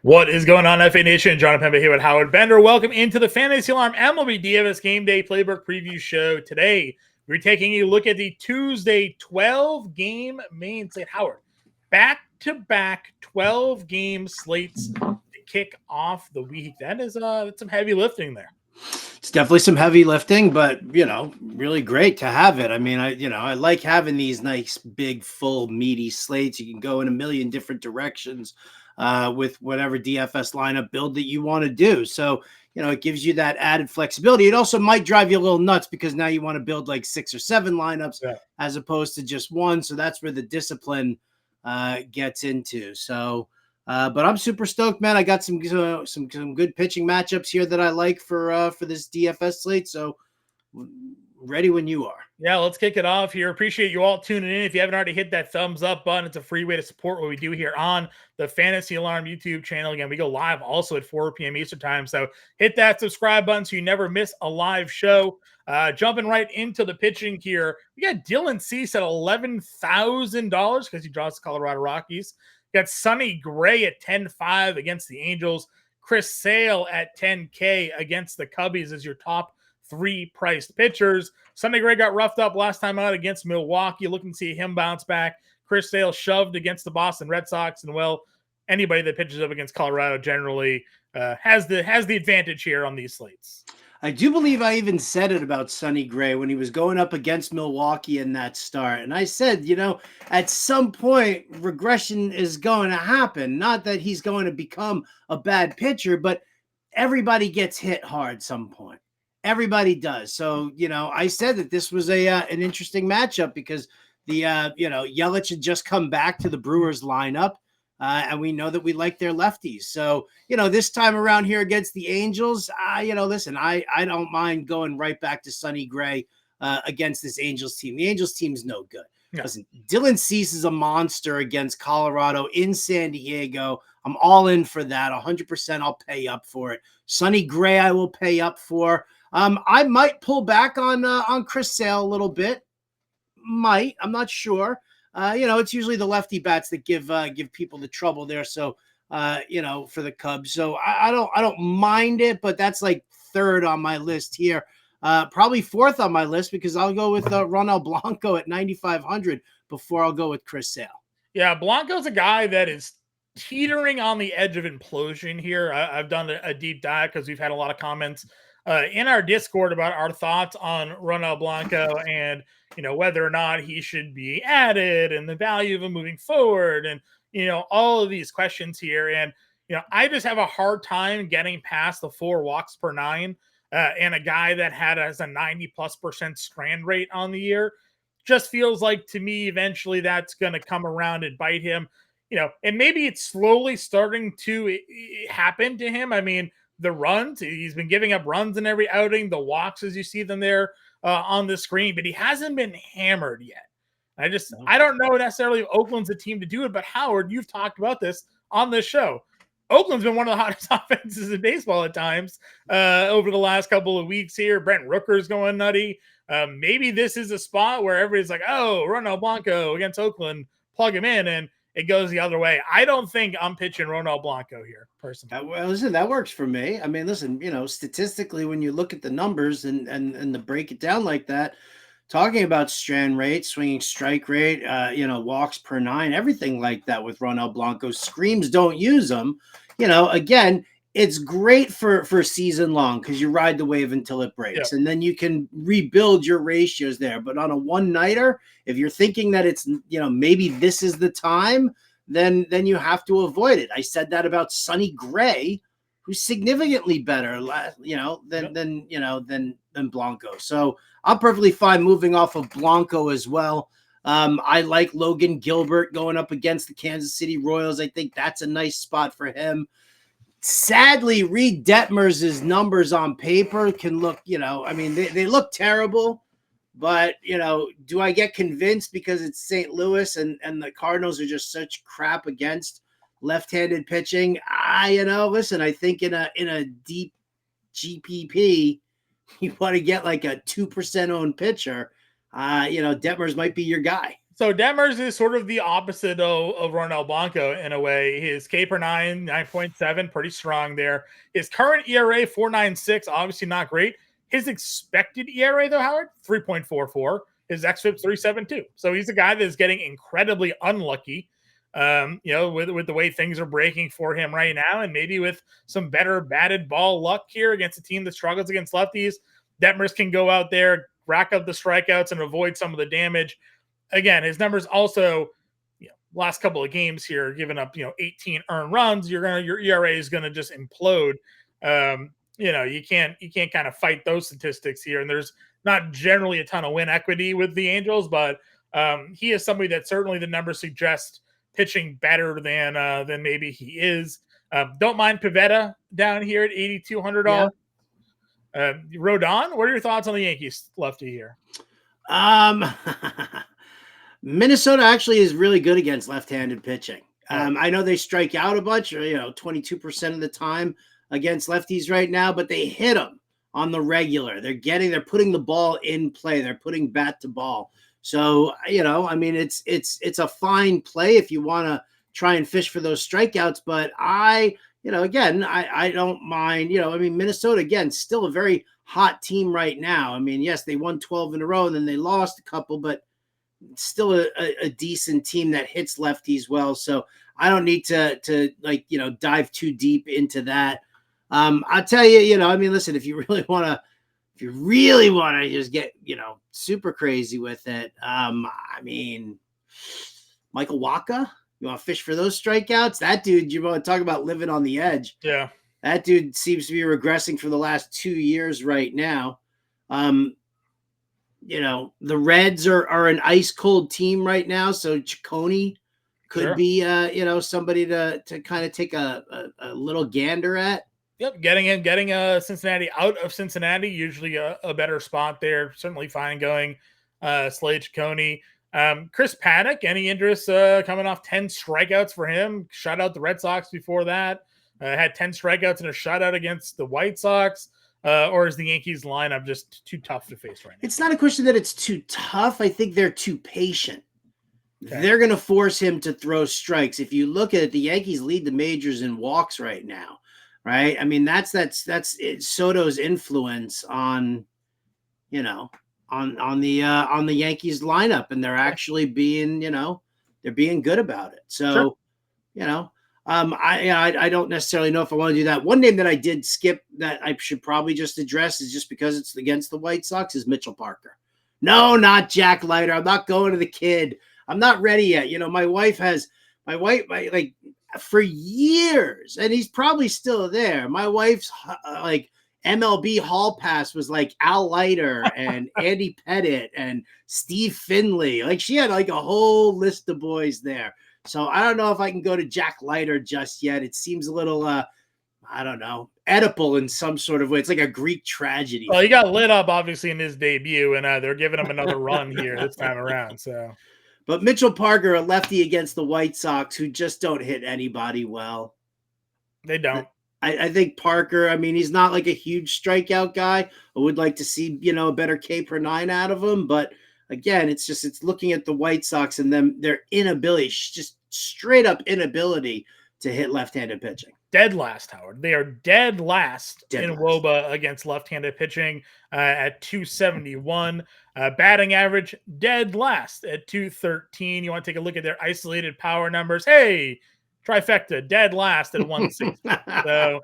What is going on, FA Nation? John Pemba here with Howard Bender. Welcome into the Fantasy Alarm MLB DFS Game Day Playbook Preview Show. Today, we're taking a look at the Tuesday 12-game main slate. Howard, back-to-back 12-game slates to kick off the week. That's some heavy lifting there. It's definitely some heavy lifting, but really great to have it. I mean, I like having these nice, big, full, meaty slates. You can go in a million different directions with whatever DFS lineup build that you want to do. So, it gives you that added flexibility. It also might drive you a little nuts because now you want to build like 6 or 7 lineups as opposed to just one. So that's where the discipline gets into. So, but I'm super stoked, man. I got some good pitching matchups here that I like for this DFS slate. So ready when you are. Yeah, let's kick it off here. Appreciate you all tuning in. If you haven't already hit that thumbs up button, it's a free way to support what we do here on the Fantasy Alarm YouTube channel. Again, we go live also at 4 p.m. Eastern time. So hit that subscribe button so you never miss a live show. Jumping right into the pitching here, we got Dylan Cease at $11,000 because he draws the Colorado Rockies. Got Sonny Gray at 10-5 against the Angels. Chris Sale at 10K against the Cubbies as your top 3 priced pitchers. Sonny Gray got roughed up last time out against Milwaukee. Looking to see him bounce back. Chris Sale shoved against the Boston Red Sox. And, well, anybody that pitches up against Colorado generally has the advantage here on these slates. I do believe I even said it about Sonny Gray when he was going up against Milwaukee in that start. And I said, at some point, regression is going to happen. Not that he's going to become a bad pitcher, but everybody gets hit hard some point. Everybody does. So, I said that this was an interesting matchup because the, Yelich had just come back to the Brewers lineup. And we know that we like their lefties. So, this time around here against the Angels, listen, I don't mind going right back to Sonny Gray against this Angels team. The Angels team's no good. Yeah. Listen, Dylan Cease is a monster against Colorado in San Diego. I'm all in for that. 100% I'll pay up for it. Sonny Gray I will pay up for. I might pull back on Chris Sale a little bit. I'm not sure. It's usually the lefty bats that give people the trouble there. So, for the Cubs. So I don't mind it, but that's like 3rd on my list here. Probably 4th on my list because I'll go with Ronald Blanco at 9,500 before I'll go with Chris Sale. Yeah, Blanco's a guy that is teetering on the edge of implosion here. I've done a deep dive because we've had a lot of comments in our Discord about our thoughts on Ronald Blanco and, whether or not he should be added and the value of him moving forward and, all of these questions here. And, I just have a hard time getting past the 4 walks per 9 and a guy that has a 90+% strand rate on the year. Just feels like to me, eventually that's going to come around and bite him, and maybe it's slowly starting to happen to him. I mean, the runs, he's been giving up runs in every outing, the walks as you see them there on the screen, but he hasn't been hammered yet. I don't know necessarily if Oakland's the team to do it, but Howard, you've talked about this on this show. Oakland's been one of the hottest offenses in baseball at times over the last couple of weeks here. Brent Rooker's going nutty. Maybe this is a spot where everybody's like, oh, Ronald Blanco against Oakland, plug him in, and it goes the other way. I don't think I'm pitching Ronald Blanco here, personally. Well, listen, that works for me. I mean, listen, statistically, when you look at the numbers and to break it down like that, talking about strand rate, swinging strike rate, walks per 9, everything like that with Ronald Blanco, screams don't use them. Again, it's great for season long because you ride the wave until it breaks, and then you can rebuild your ratios there. But on a one-nighter, if you're thinking that it's, maybe this is the time, then you have to avoid it. I said that about Sonny Gray, who's significantly better, than Blanco. So I'm perfectly fine moving off of Blanco as well. I like Logan Gilbert going up against the Kansas City Royals. I think that's a nice spot for him. Sadly, Reed Detmers' numbers on paper can look, they look terrible, but, do I get convinced because it's St. Louis and the Cardinals are just such crap against left-handed pitching? Listen, I think in a deep GPP, you want to get like a 2% owned pitcher. Detmers might be your guy. So Demers is sort of the opposite of Ronald Blanco in a way. His K per 9.7, pretty strong there. His current ERA 4.96, obviously not great. His expected ERA though, Howard, 3.44. His xFIP 3.72. So he's a guy that is getting incredibly unlucky. With the way things are breaking for him right now, and maybe with some better batted ball luck here against a team that struggles against lefties, Detmers can go out there, rack up the strikeouts, and avoid some of the damage. Again, his numbers also, last couple of games here, giving up 18 earned runs, your ERA is gonna just implode. You can't kind of fight those statistics here, and there's not generally a ton of win equity with the Angels, but he is somebody that certainly the numbers suggest pitching better than maybe he is. Don't mind Pivetta down here at $8,200. Yeah. Rodon, what are your thoughts on the Yankees lefty here? Minnesota actually is really good against left-handed pitching. I know they strike out a bunch, 22% of the time against lefties right now, but they hit them on the regular. They're putting the ball in play. They're putting bat to ball. So, it's a fine play if you want to try and fish for those strikeouts. But I don't mind, Minnesota, again, still a very hot team right now. Yes, they won 12 in a row and then they lost a couple, but still a decent team that hits lefties well. So I don't need to dive too deep into that. I'll tell you, listen, if you really want to just get, super crazy with it. Michael Wacha, you want to fish for those strikeouts? That dude, you want to talk about living on the edge. Yeah. That dude seems to be regressing for the last 2 years right now. The Reds are an ice cold team right now. So Ciccone could be, somebody to kind of take a little gander at. Yep, getting Cincinnati out of Cincinnati, usually a better spot there. Certainly fine going. Slate, Ciccone. Chris Paddock, any interest coming off 10 strikeouts for him? Shut out the Red Sox before that. Had 10 strikeouts and a shutout against the White Sox. Or is the Yankees lineup just too tough to face right now? It's not a question that it's too tough. I think they're too patient. Okay. They're going to force him to throw strikes. If you look at it, the Yankees lead the majors in walks right now. Right. That's Soto's influence on, on the Yankees lineup, and they're actually being, they're being good about it. So, sure. I don't necessarily know if I want to do that. One name that I did skip that I should probably just address is just because it's against the White Sox is Mitchell Parker. No, not Jack Leiter. I'm not going to the kid. I'm not ready yet. My wife for years, and he's probably still there. My wife's MLB Hall Pass was like Al Leiter and Andy Pettit and Steve Finley. She had a whole list of boys there. So I don't know if I can go to Jack Leiter just yet. It seems a little, I don't know, Oedipal in some sort of way. It's like a Greek tragedy. Well, he got lit up, obviously, in his debut, and they're giving him another run here this time around. So, but Mitchell Parker, a lefty against the White Sox, who just don't hit anybody well. They don't. I think Parker, he's not like a huge strikeout guy. I would like to see, a better K per 9 out of him. But again, it's looking at the White Sox and their inability, just straight up inability to hit left-handed pitching. Dead last, Howard. They are dead last in WOBA against left-handed pitching at 271. Batting average, dead last at 213. You want to take a look at their isolated power numbers. Hey, trifecta, dead last at 160. So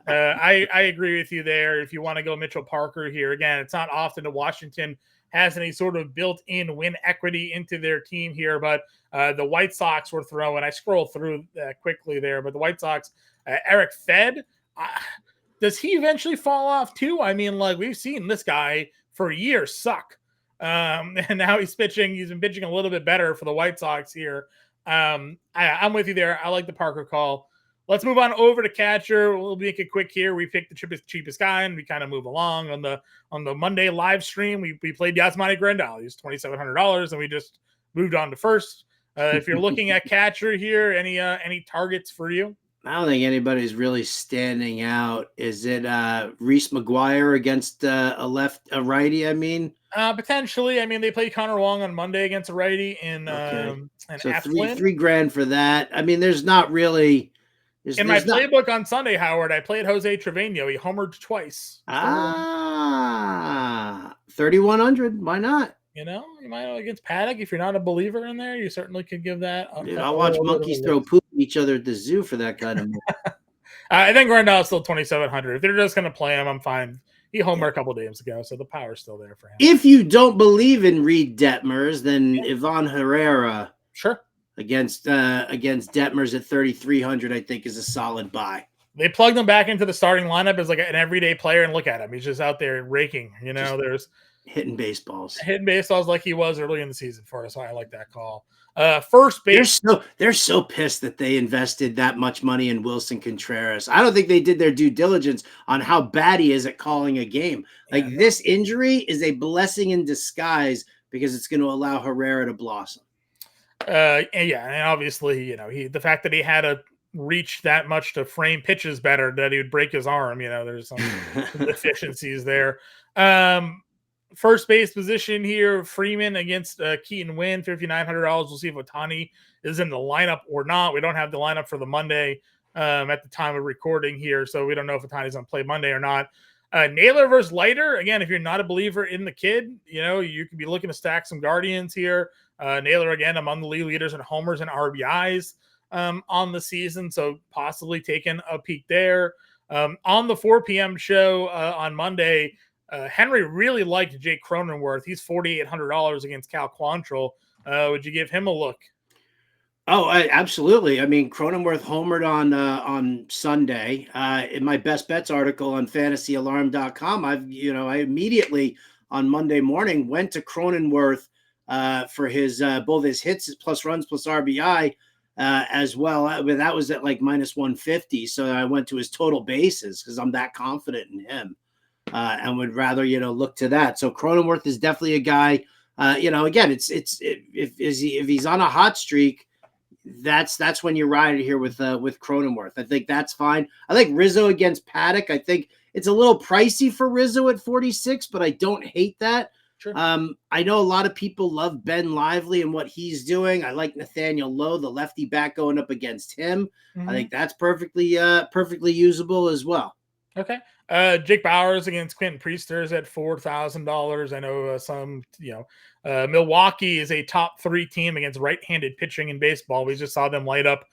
I agree with you there. If you want to go Mitchell Parker here, again, it's not often that Washington has any sort of built-in win equity into their team here, but the White Sox were throwing. I scrolled through quickly there, but the White Sox, Eric Fed, does he eventually fall off too? We've seen this guy for years suck, and now he's pitching. He's been pitching a little bit better for the White Sox here. I'm with you there. I like the Parker call. Let's move on over to catcher. We'll make it quick here. We picked the cheapest guy, and we kind of move along on the Monday live stream. We played Yasmani Grandal. He's $2,700, and we just moved on to first. If you're looking at catcher here, any targets for you? I don't think anybody's really standing out. Is it Reese McGuire against a righty? I mean, Potentially. I mean, they played Connor Wong on Monday against a righty in okay, an so Eflin. three grand for that. I mean, there's not really. In my There's not. playbook on Sunday, Howard, I played Jose Trevino. He homered twice. 3,100. Why not? You know, you might against Paddock. If you're not a believer in there, you certainly could give that Dude, a I'll watch little bit of a monkeys look. throw poop at each other at the zoo for that kind of money. I think Rendell's still 2,700. If they're just going to play him, I'm fine. He homered Yeah. a couple games ago, so the power's still there for him. If you don't believe in Reed Detmers, then Ivan Herrera Sure. against Detmers at 3,300, I think, is a solid buy. They plugged him back into the starting lineup as like an everyday player, and look at him. He's just out there raking. You know, Just there's hitting baseballs. hitting baseballs like he was early in the season for us. So I like that call. First base. They're so pissed that they invested that much money in Wilson Contreras. I don't think they did their due diligence on how bad he is at calling a game. Like this injury is a blessing in disguise because it's going to allow Herrera to blossom. And obviously, you know, the fact that he had to reach that much to frame pitches better, that he would break his arm. You know, there's some deficiencies there. First base position here, Freeman against Keaton Wynn, $5,900. We'll see if Ohtani is in the lineup or not. We don't have the lineup for the Monday at the time of recording here, so we don't know if Ohtani's going to play Monday or not. Naylor versus Leiter. Again, if you're not a believer in the kid, you know, you could be looking to stack some Guardians here. Naylor, again, among the league leaders in homers and RBIs on the season, so possibly taking a peek there. On the 4 p.m. show on Monday, Henry really liked Jake Cronenworth. He's $4,800 against Cal Quantrill. Would you give him a look? Oh, absolutely. I mean, Cronenworth homered on Sunday. In my best bets article on fantasyalarm.com, I immediately on Monday morning went to Cronenworth for his both his hits plus runs plus RBI as well. That was at like minus 150. So I went to his total bases because I'm that confident in him and would rather, look to that. So Cronenworth is definitely a guy, again, if he's on a hot streak, that's when you ride it here with Cronenworth. I think that's fine. I like Rizzo against Paddock. I think it's a little pricey for Rizzo at 46, but I don't hate that. Sure. I know a lot of people love Ben Lively and what he's doing. I like Nathaniel Lowe, the lefty back, going up against him. Mm-hmm. I think that's perfectly usable as well. Okay. Jake Bowers against Quentin Priester is at $4,000. I know Milwaukee is a top 3 team against right-handed pitching in baseball. We just saw them light up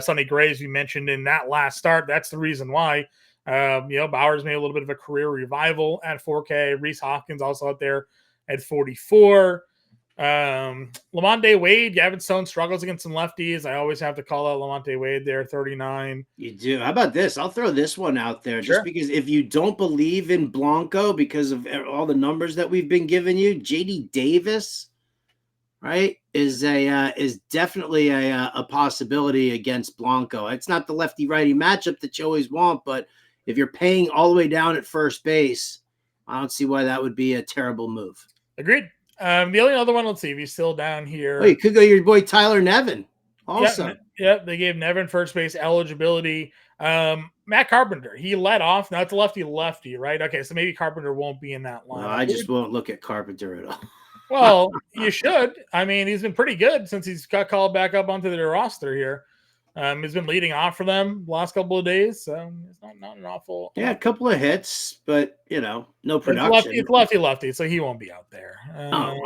Sonny Gray, as you mentioned in that last start. That's the reason why. Bowers made a little bit of a career revival at 4K. Reese Hopkins also out there at 44. Lamonte Wade, Gavin Stone struggles against some lefties. I always have to call out Lamonte Wade there, 39. You do. How about this? I'll throw this one out there Sure. just because if you don't believe in Blanco because of all the numbers that we've been giving you, JD Davis, right, is definitely a possibility against Blanco. It's not the lefty-righty matchup that you always want, but if you're paying all the way down at first base, I don't see why that would be a terrible move. Agreed. The only other one, let's see if he's still down here. Oh, you could go your boy Tyler Nevin. Also, yeah, they gave Nevin first base eligibility. Matt Carpenter, he led off. Now it's a lefty, right? Okay, so maybe Carpenter won't be in that line. Well, I just won't look at Carpenter at all. Well, you should. I mean, he's been pretty good since he's got called back up onto their roster here. He's been leading off for them the last couple of days, so it's not an awful. Yeah, a couple of hits, but no production. It's lefty, so he won't be out there. All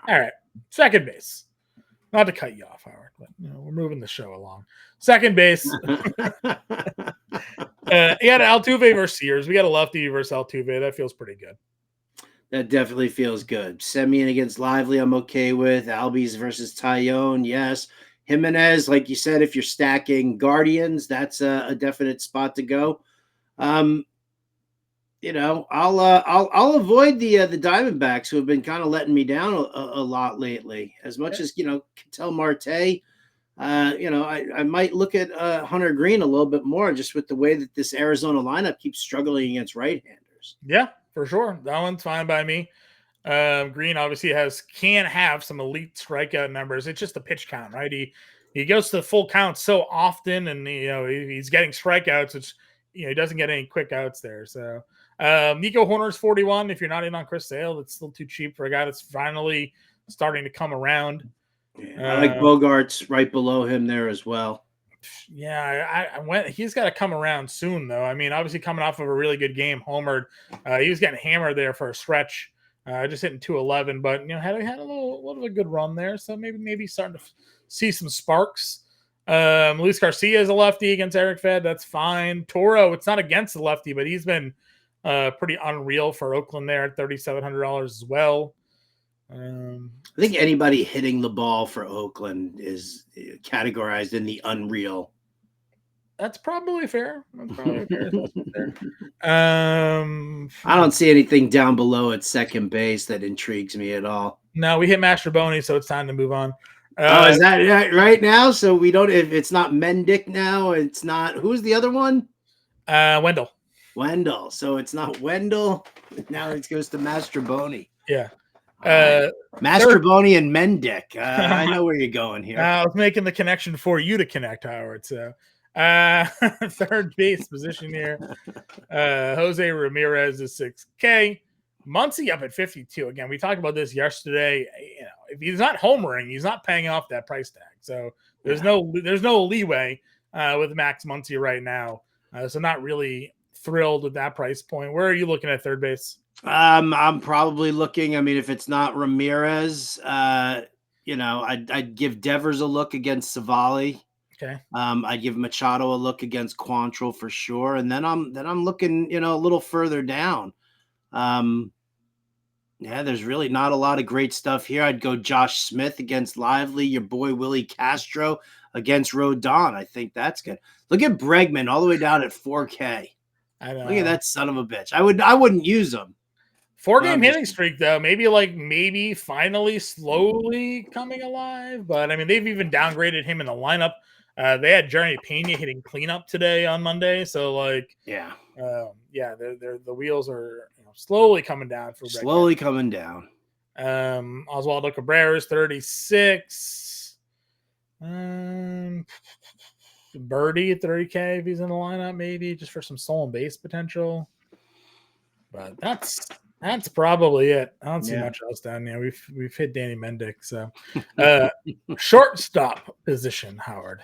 right, second base. Not to cut you off, Howard, but we're moving the show along. Second base. He had Altuve versus Sears. We got a lefty versus Altuve. That feels pretty good. That definitely feels good. Semien against Lively, I'm okay with. Albies versus Tyone, yes. Jimenez, like you said, if you're stacking Guardians, that's a definite spot to go. I'll avoid the Diamondbacks, who have been kind of letting me down a lot lately. As much as Ketel Marte, I might look at Hunter Green a little bit more, just with the way that this Arizona lineup keeps struggling against right-handers. Yeah, for sure. That one's fine by me. Green obviously can have some elite strikeout numbers. It's just the pitch count, right? He he goes to the full count so often, and he's getting strikeouts. It's he doesn't get any quick outs there. So Nico Horner's 41. If you're not in on Chris Sale, that's still too cheap for a guy that's finally starting to come around. I like Bogarts right below him there as well. Yeah, I went. He's got to come around soon, though. I mean, obviously coming off of a really good game, homered. He was getting hammered there for a stretch, just hitting 211, but had a little of a good run there. So maybe starting to see some sparks. Luis Garcia is a lefty against Eric Fed. That's fine. Toro, it's not against the lefty, but he's been pretty unreal for Oakland there at $3,700 as well. I think anybody hitting the ball for Oakland is categorized in the unreal. That's probably fair. I don't see anything down below at second base that intrigues me at all. No, we hit Mastroboni, so it's time to move on. Is that right now? So we don't. If it's not Mendick now, it's not. Who's the other one? Wendell. So it's not Wendell. Now it goes to Mastroboni. Yeah. Mastroboni and Mendick. I know where you're going here. I was making the connection for you to connect, Howard. So third base position here. Jose Ramirez is 6K. Muncy up at 52. Again, we talked about this yesterday. If he's not homering, he's not paying off that price tag. So there's no leeway with Max Muncy right now. So not really thrilled with that price point. Where are you looking at third base? I'm probably looking. I mean, if it's not Ramirez, I'd give Devers a look against Savali. Okay. I'd give Machado a look against Quantrill for sure, and then I'm looking, a little further down. There's really not a lot of great stuff here. I'd go Josh Smith against Lively, your boy Willie Castro against Rodon. I think that's good. Look at Bregman all the way down at 4K. I know. Look at that son of a bitch. I wouldn't use him. 4-game hitting streak, though. Maybe finally slowly coming alive. But, I mean, they've even downgraded him in the lineup. They had Jeremy Pena hitting cleanup today on Monday. So, the wheels are slowly coming down for Bregman. Slowly coming down. Oswaldo Cabrera is 36. Birdie at 30K if he's in the lineup, maybe just for some stolen base potential. But that's probably it. I don't see much else down there. We've hit Danny Mendick. So shortstop position, Howard.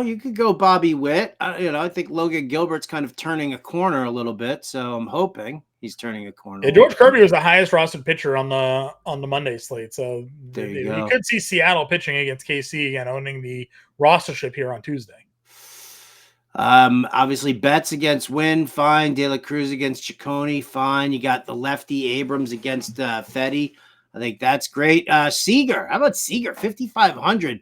You could go Bobby Witt. I think Logan Gilbert's kind of turning a corner a little bit, so I'm hoping he's turning a corner. Yeah, George Kirby was the highest rostered pitcher on the Monday slate, so you could see Seattle pitching against KC again, owning the rostership here on Tuesday. Obviously Betts against Wynn, fine. De La Cruz against Ciccone, fine. You got the lefty Abrams against Fetty. I think that's great. Seager, how about Seager? 5,500.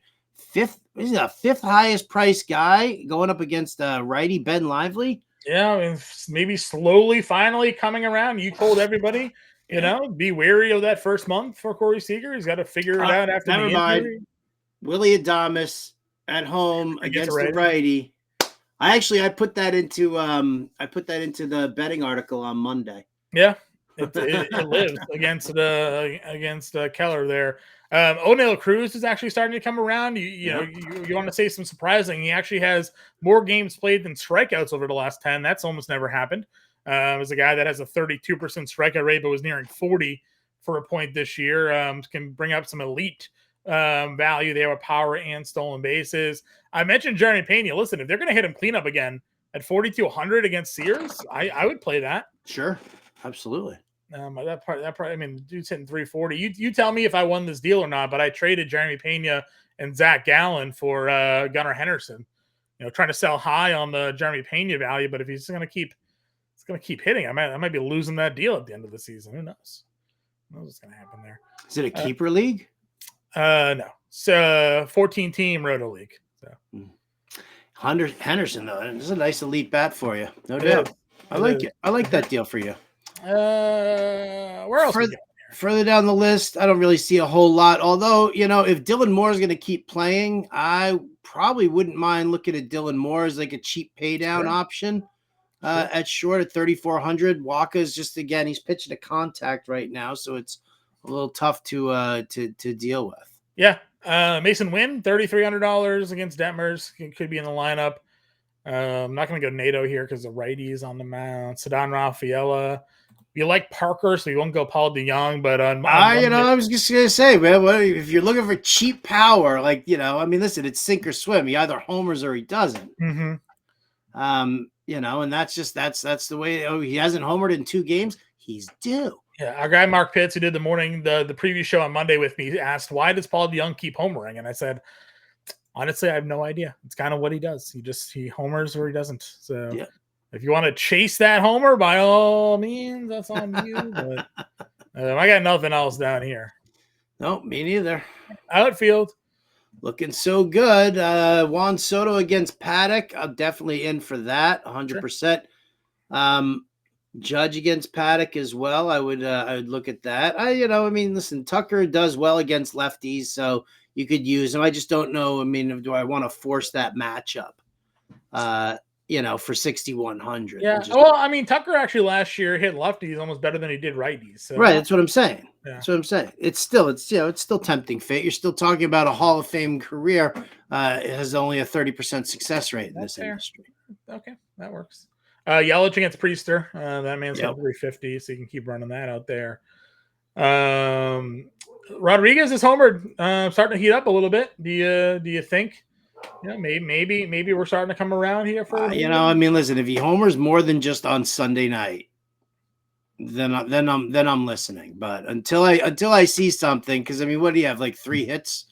He's a fifth highest price guy going up against righty Ben Lively. Yeah, I mean, maybe slowly, finally coming around. You told everybody, be wary of that first month for Corey Seager. He's got to figure it out after the injury. Willie Adames at home against the righty. I put that into the betting article on Monday. Yeah, it lives against Keller there. O'Neal Cruz is actually starting to come around. You want to say some surprising. He actually has more games played than strikeouts over the last 10. That's almost never happened. As a guy that has a 32% strikeout rate, but was nearing 40 for a point this year, can bring up some elite value there with power and stolen bases. I mentioned Jeremy Pena. Listen, if they're going to hit him cleanup again at 4,200 against Sears, I would play that. Sure, absolutely. That part. I mean, dude's hitting 340. You tell me if I won this deal or not. But I traded Jeremy Pena and Zach Gallen for Gunnar Henderson. Trying to sell high on the Jeremy Pena value. But if he's going to keep hitting, I might be losing that deal at the end of the season. Who knows? Who knows what's going to happen there? Is it a keeper league? No. It's a 14-team roto league. So Henderson though, this is a nice elite bat for you, no doubt. I like it. I like that deal for you. Where else? Further down the list, I don't really see a whole lot. Although, if Dylan Moore is going to keep playing, I probably wouldn't mind looking at Dylan Moore as like a cheap pay down option at short at 3,400. Waka's just, again, he's pitching a contact right now, so it's a little tough to deal with. Yeah, Mason Wynn, $3,300 against Detmers. Could be in the lineup. I'm not going to go NATO here because the righty is on the mound. Ceddanne Rafaela. You like Parker, so you won't go Paul DeYoung, but I was just gonna say, man, what if you're looking for cheap power? Like, I mean, listen, it's sink or swim. He either homers or he doesn't. Mm-hmm. And that's the way. Oh, he hasn't homered in 2 games. He's due. Yeah, our guy Mark Pitts, who did the preview show on Monday with me, asked, why does Paul DeYoung keep homering? And I said, honestly, I have no idea. It's kind of what he does. He homers or he doesn't. So yeah. If you want to chase that homer, by all means, that's on you. But I got nothing else down here. No, me neither. Outfield. Looking so good. Juan Soto against Paddock. I'm definitely in for that, 100%. Sure. Judge against Paddock as well. I would look at that. Listen, Tucker does well against lefties, so you could use him. I just don't know. I mean, do I want to force that matchup? For 6,100. Yeah. Tucker actually last year hit lefties almost better than he did righties. So. Right. That's what I'm saying. Yeah. That's what I'm saying. It's still tempting fate. You're still talking about a Hall of Fame career. It has only a 30% success rate in this industry. Okay, that works. Yelich against Priester. That man's got 350, so you can keep running that out there. Rodriguez is homered, starting to heat up a little bit. Do you think? Maybe we're starting to come around here for. Listen, if he homers more than just on Sunday night, then I'm listening. But until I see something, because what do you have, like 3 hits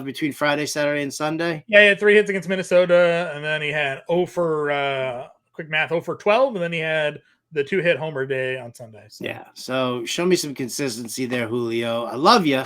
between Friday, Saturday, and Sunday? Yeah, he had 3 hits against Minnesota, and then he had 0 for quick math, 0 for 12, and then he had the 2-hit homer day on Sunday. So. Yeah, so show me some consistency there, Julio. I love you,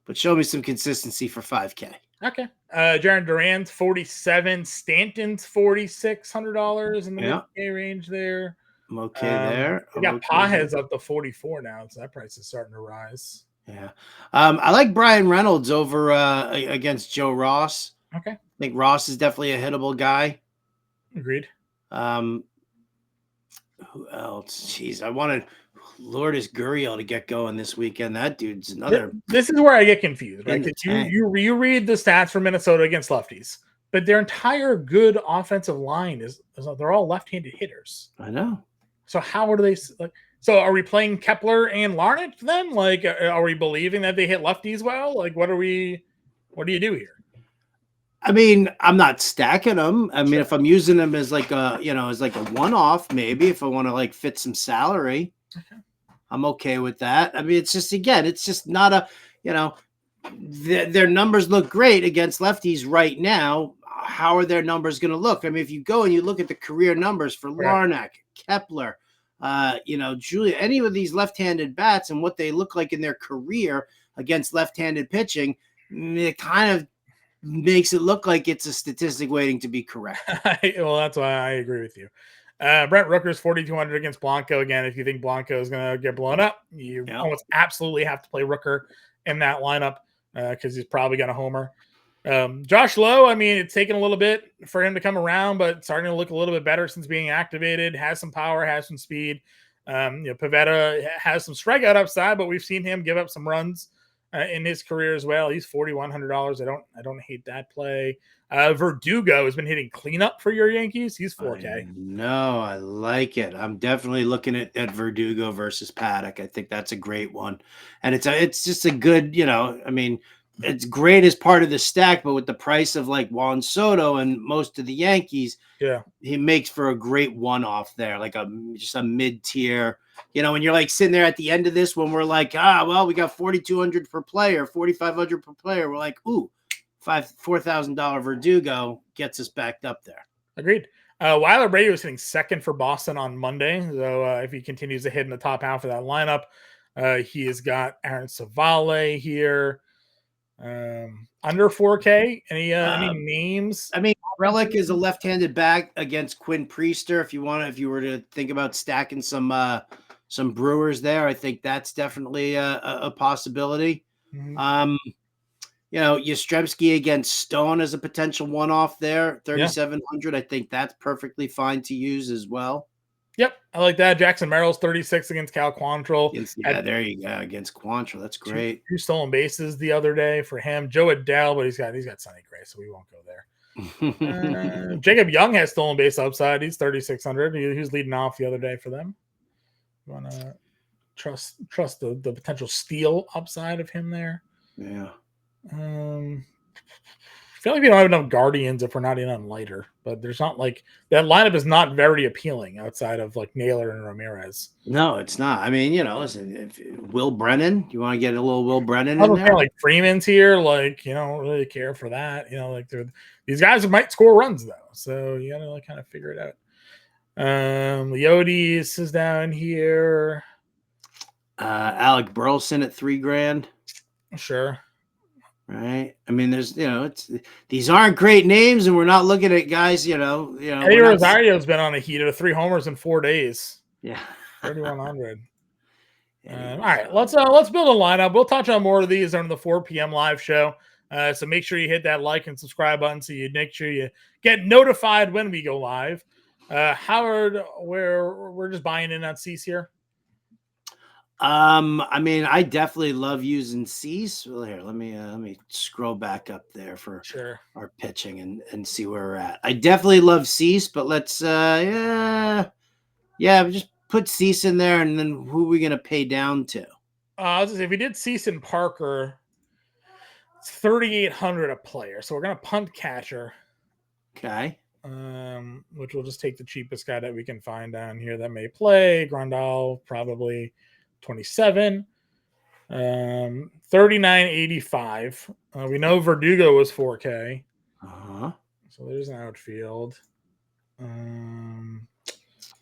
but show me some consistency for 5K. Okay. Jaron Durant's 47, Stanton's $4,600 in the mid-K range there. I'm okay there. We got Pajes up to 44 now, so that price is starting to rise. Yeah. I like Brian Reynolds over against Joe Ross. Okay. I think Ross is definitely a hittable guy. Agreed. Who else? Jeez, I wanted Lourdes Gurriel to get going this weekend. That dude's another. This is where I get confused, right? You read the stats for Minnesota against lefties, but their entire good offensive line is they're all left-handed hitters. I know. So how are they like? So are we playing Kepler and Larnach then? Like, are we believing that they hit lefties well? Like, what do you do here? I'm not stacking them. Sure. If I'm using them as like a one-off, maybe if I want to like fit some salary, okay. I'm okay with that. It's just not a, their numbers look great against lefties right now. How are their numbers going to look? If you go and you look at the career numbers for Larnach, Kepler, Julia, any of these left-handed bats and what they look like in their career against left-handed pitching, it kind of makes it look like it's a statistic waiting to be correct. Well, that's why I agree with you. Brent Rooker's 4,200 against Blanco. Again, if you think Blanco is going to get blown up, you almost absolutely have to play Rooker in that lineup because he's probably going to homer. Josh Lowe, it's taken a little bit for him to come around, but starting to look a little bit better since being activated. Has some power, has some speed. Pivetta has some strikeout upside, but we've seen him give up some runs in his career as well. He's $4,100. I don't hate that play. Verdugo has been hitting cleanup for your Yankees. He's 4K. No, I like it. I'm definitely looking at Verdugo versus Paddock. I think that's a great one, and it's just a good. It's great as part of the stack, but with the price of like Juan Soto and most of the Yankees, he makes for a great one-off there, like just a mid-tier. When you're like sitting there at the end of this, when we're like, we got 4,200 per player, 4,500 per player. We're like, ooh, $4,000 Verdugo gets us backed up there. Agreed. Weiler Brady was hitting second for Boston on Monday. So if he continues to hit in the top half of that lineup, he has got Aaron Savale here. Under 4K. Any names? Relic is a left-handed bat against Quinn Priester. If you were to think about stacking some Brewers there, I think that's definitely a possibility. Mm-hmm. Yastrzemski against Stone as a potential one-off there, 3,700. I think that's perfectly fine to use as well. Yep, I like that. Jackson Merrill's 36 against Cal Quantrill. Yeah, there you go, against Quantrill. That's great. Two stolen bases the other day for him. Joe Adele, but he's got Sonny Gray, so we won't go there. Jacob Young has stolen base upside. He's 3,600. He was leading off the other day for them. You want to trust the potential steal upside of him there? Yeah. I feel like we don't have enough Guardians if we're not in on lighter, but there's not like that lineup is not very appealing outside of like Naylor and Ramirez. No, it's not. I mean, listen, if Will Brennan, you want to get a little Will Brennan in there? Like Freeman's here, like, I don't really care for that. Like these guys might score runs though, so you gotta like kind of figure it out. Leotis is down here. Alec Burleson at $3,000. Sure. Right. I mean, there's, these aren't great names, and we're not looking at guys, Eddie Rosario's been on a heater, 3 homers in 4 days. Yeah. 3,100. All right, let's build a lineup. We'll touch on more of these on the 4 p.m. live show. So make sure you hit that like and subscribe button so you make sure you get notified when we go live. Howard, we're just buying in on Cease here. I mean, I definitely love using Cease. Well, here, let me scroll back up there for our pitching and see where we're at. I definitely love Cease, but let's just put Cease in there, and then who are we gonna pay down to? I was gonna say, if we did Cease and Parker, it's 3,800 a player, so we're gonna punt catcher. Okay. Which will just take the cheapest guy that we can find down here that may play. Grandal probably 27. 39.85. We know Verdugo was 4K. So there's an outfield.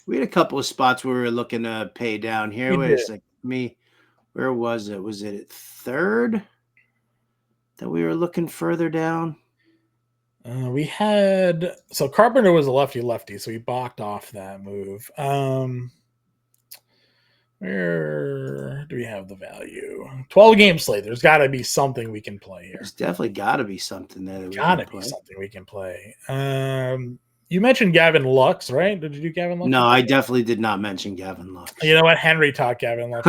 We had a couple of spots where we were looking to pay down here. Wait a second. Where was it? Was it at third that we were looking further down? We had Carpenter was a lefty, so he balked off that move. Where do we have the value? 12 game slate. There's got to be something we can play here. There's definitely got to be something there. Something we can play. You mentioned Gavin Lux, right? Did you do Gavin Lux? No, I definitely did not mention Gavin Lux. You know what? Henry taught Gavin Lux.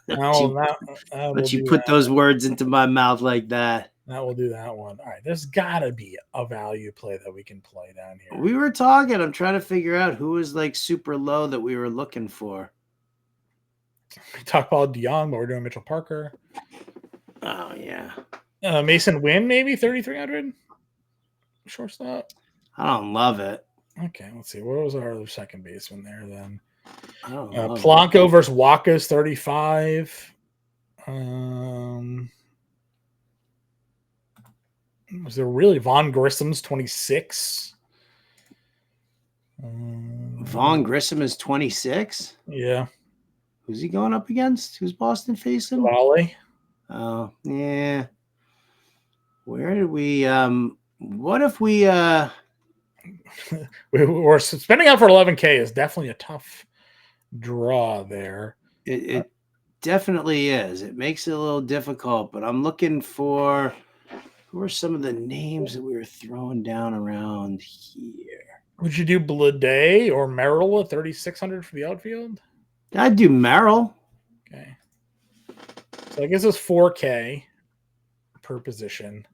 But you put those words into my mouth like that. That will do that one. All right. There's got to be a value play that we can play down here. We were talking. I'm trying to figure out who was like super low that we were looking for. We talked about DeYoung, but we're doing Mitchell Parker. Oh, yeah. Mason Wynn, maybe 3,300? Shortstop? I don't love it. Okay, let's see. What was our other second baseman there then? Polanco versus Waka's 35. Was there really Vaughn Grissom's 26? Vaughn Grissom is 26? Yeah. Who's he going up against? Who's Boston facing? Raleigh. Oh, yeah. Where did we what if we we're spending out for 11K is definitely a tough draw there. It definitely is. It makes it a little difficult, but I'm looking for who are some of the names that we were throwing down around here. Would you do Blade or Merrill at 3,600 for the outfield? I'd do Merrill. Okay. So I guess it's 4K per position.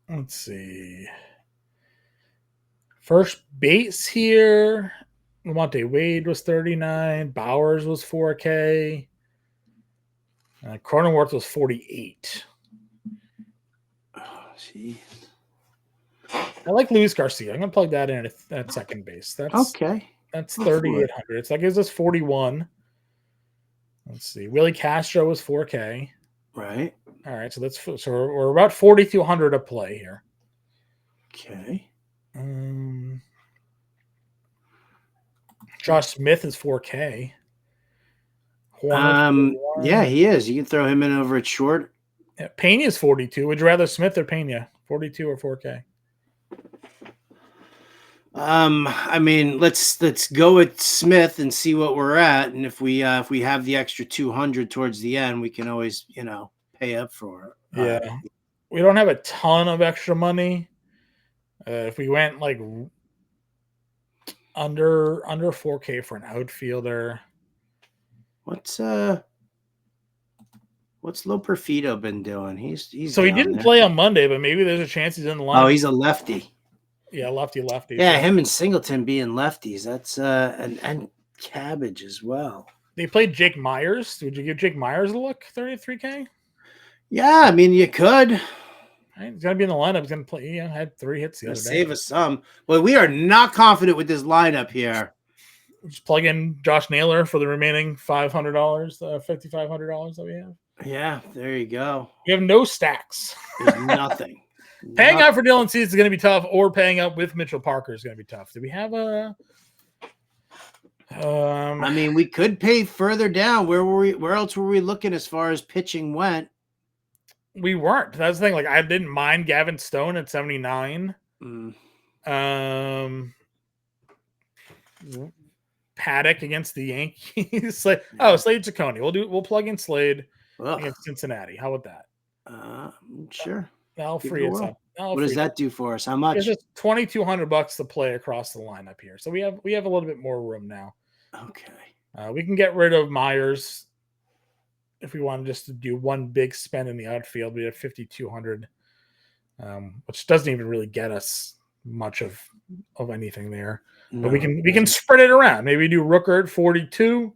Let's see. First base here. Lamonte Wade was 39. Bowers was 4K. Cronenworth was 48. Oh, geez. I like Luis Garcia. I'm going to plug that in at second base. That's okay. That's 3,800. So that gives us 41. Let's see. Willie Castro was 4K. Right. All right. So we're about 4,200 a play here. Okay. Josh Smith is 4K. Yeah, he is. You can throw him in over at short. Yeah, Pena is 42. Would you rather Smith or Pena? 42 or 4K? I mean, let's go with Smith and see what we're at, and if we have the extra 200 towards the end, we can always pay up for it. Yeah, we don't have a ton of extra money. If we went like under 4K for an outfielder, what's Loperfido been doing? He's so he down didn't there. play on Monday, but maybe there's a chance he's in the lineup. Oh, he's a lefty. Yeah, lefty. Yeah, so. him and Singleton being lefties. That's and Cabbage as well. They played Jake Myers. Would you give Jake Myers a look? 33K. Yeah, I mean you could. Right, he's gonna be in the lineup. He's gonna play. Had 3 hits the other day. Save us some, but we are not confident with this lineup here. Just plug in Josh Naylor for the remaining $500, $5,500 that we have. Yeah, there you go. We have no stacks. There's nothing. Paying out for Dylan Cease is going to be tough, or paying up with Mitchell Parker is going to be tough. Do we have a? I mean, we could pay further down. Where were we? Where else were we looking as far as pitching went? We weren't. That's the thing. Like, I didn't mind Gavin Stone at 79. Paddock against the Yankees. Slade Ciccone. We'll plug in Slade against Cincinnati. How about that? Sure. That'll free us up. What does that do for us? How much? It's just $2,200 to play across the lineup here. So we have a little bit more room now. Okay. We can get rid of Myers if we want just to do one big spend in the outfield. We have 5,200, which doesn't even really get us much of anything there. But we can spread it around. Maybe do Rooker at 42.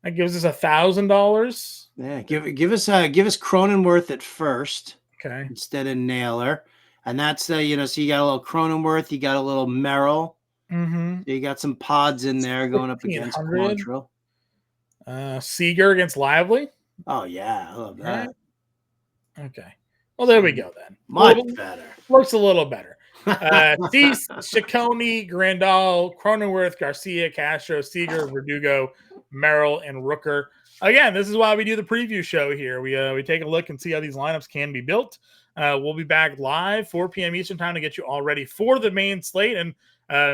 That gives us $1,000. Yeah, give us Cronenworth at first. Okay. Instead of Naylor. And that's so you got a little Cronenworth, you got a little Merrill. Mm-hmm. So you got some pods in there going up against Quantrill. Seager against Lively. Oh yeah, I love that. Right. Okay. Well, there we go then. Much better. Looks a little better. Cease, Ciccone, Grandal, Cronenworth, Garcia, Castro, Seager, Verdugo, Merrill, and Rooker. Again, this is why we do the preview show here. We take a look and see how these lineups can be built. We'll be back live 4 p.m. Eastern time to get you all ready for the main slate, and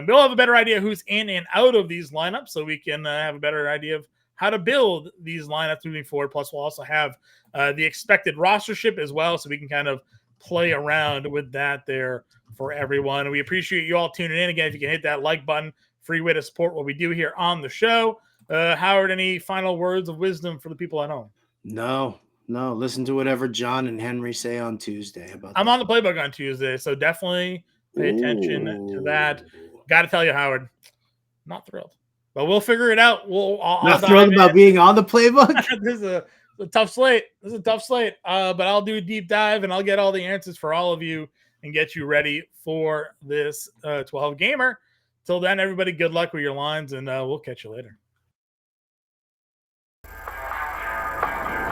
we'll have a better idea who's in and out of these lineups, so we can have a better idea of how to build these lineups moving forward. Plus, we'll also have the expected rostership as well, so we can kind of play around with that there for everyone. We appreciate you all tuning in. Again, if you can hit that like button, free way to support what we do here on the show. Howard, any final words of wisdom for the people at home? No. Listen to whatever John and Henry say on Tuesday. I'm on the Playbook on Tuesday, so definitely pay attention to that. Got to tell you, Howard, not thrilled, but we'll figure it out. Not thrilled about being on the Playbook. This is a tough slate. But I'll do a deep dive and I'll get all the answers for all of you and get you ready for this 12 gamer. Till then, everybody, good luck with your lines, and we'll catch you later.